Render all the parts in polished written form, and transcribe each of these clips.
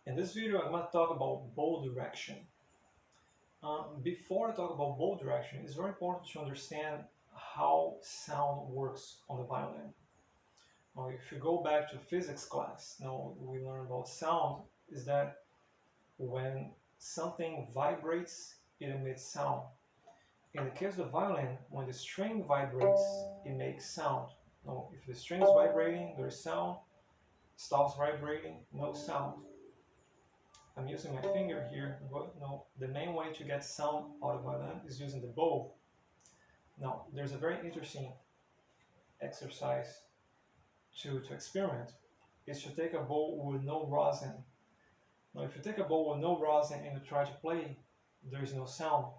In this video, I'm going to talk about bow direction. Before I talk about bow direction, it's very important to understand how sound works on the violin. Now, if you go back to physics class, now we learn about sound is that when something vibrates, it emits sound. In the case of the violin, when the string vibrates, it makes sound. Now, if the string is vibrating, there's sound. Stops vibrating, no sound. I'm using my finger here, but no, the main way to get sound out of violin is using the bow. Now, there's a very interesting exercise to experiment, is to take a bow with no rosin. Now, if you take a bow with no rosin and you try to play, there is no sound.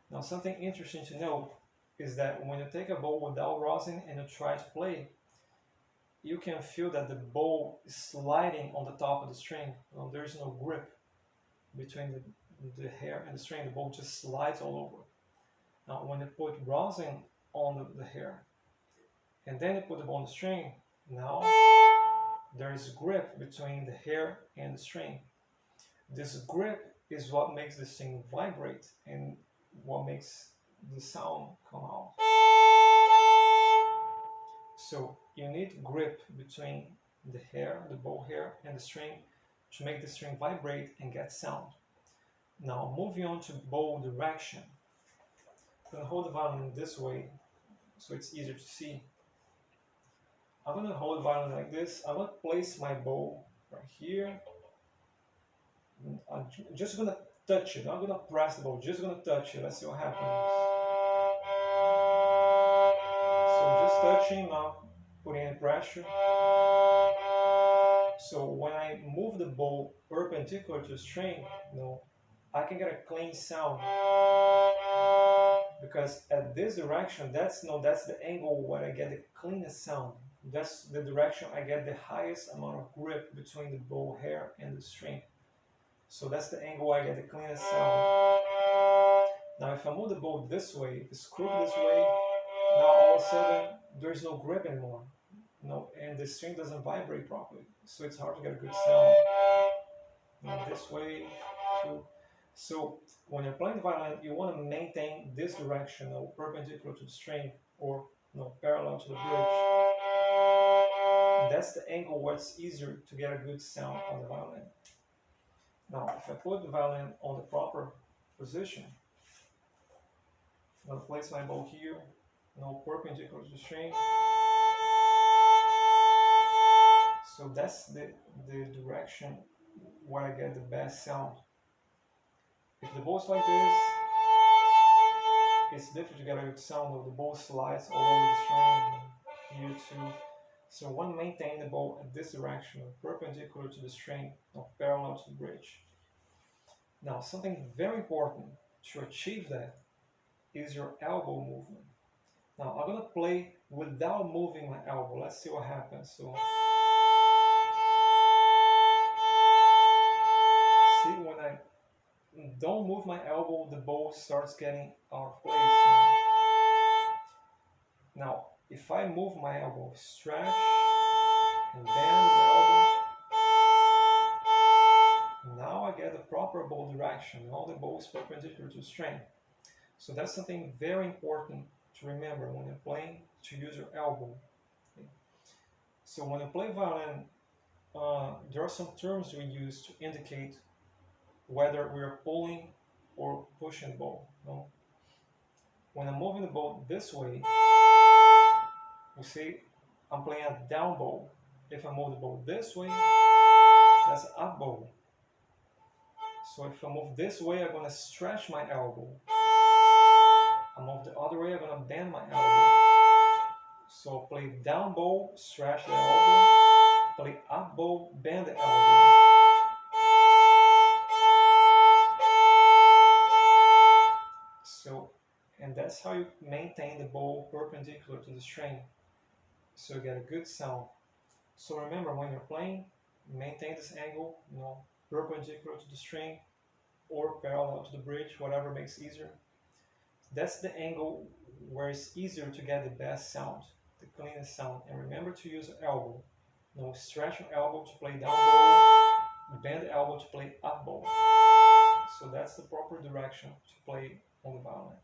Now, something interesting to know is that when you take a bow without rosin and you try to play, you can feel that the bow is sliding on the top of the string. Now, there is no grip between the hair and the string. The bow just slides all over. Now, when you put rosin on the hair and then you put the bow on the string, now there is grip between the hair and the string. This grip is what makes the string vibrate and what makes the sound come out. So you need grip between the hair, the bow hair, and the string to make the string vibrate and get sound. Now moving on to bow direction. I'm going to hold the violin this way so it's easier to see. I'm going to hold the violin like this. I'm going to place my bow right here. I'm just going to touch it. I'm going to press the bow, just going to touch it. Let's see what happens. So just touching, not putting any pressure. So when I move the bow perpendicular to the string, I can get a clean sound. Because at this direction, that's the angle where I get the cleanest sound. That's the direction I get the highest amount of grip between the bow hair and the string. So that's the angle I get the cleanest sound. Now if I move the bow this way, if it's crooked this way, now all of a sudden there's no grip anymore. And the string doesn't vibrate properly. So it's hard to get a good sound. Now this way, too. So when you're playing the violin, you want to maintain this direction, perpendicular to the string, or parallel to the bridge. That's the angle where it's easier to get a good sound on the violin. Now, if I put the violin on the proper position, I'm going to place my bow here, perpendicular to the string. So that's the direction where I get the best sound. If the bow is like this, it's difficult to get a good sound. The bow slides all over the string here too. So I want to maintain the bow at this direction, perpendicular to the string, parallel to the bridge. Now, something very important to achieve that is your elbow movement. Now, I'm going to play without moving my elbow. Let's see what happens. So, see, when I don't move my elbow, the bow starts getting out of place. Now, if I move my elbow, stretch and bend the elbow, now I get the proper bow direction. Now the bow is perpendicular to the string. So that's something very important to remember when you're playing, to use your elbow. Okay. So when you play violin, there are some terms we use to indicate whether we are pulling or pushing the bow. When I'm moving the bow this way, you see I'm playing a down bow. If I move the bow this way, that's an up bow. So if I move this way, I'm going to stretch my elbow. I move the other way, I'm going to bend my elbow. So play down bow, stretch the elbow. Play up bow, bend the elbow. So, and that's how you maintain the bow perpendicular to the string. So you get a good sound. So remember, when you're playing, maintain this angle, perpendicular to the string or parallel to the bridge, whatever makes easier. That's the angle where it's easier to get the best sound, the cleanest sound. And remember to use your elbow. Stretch your elbow to play down bow, bend the elbow to play up bow. So that's the proper direction to play on the violin.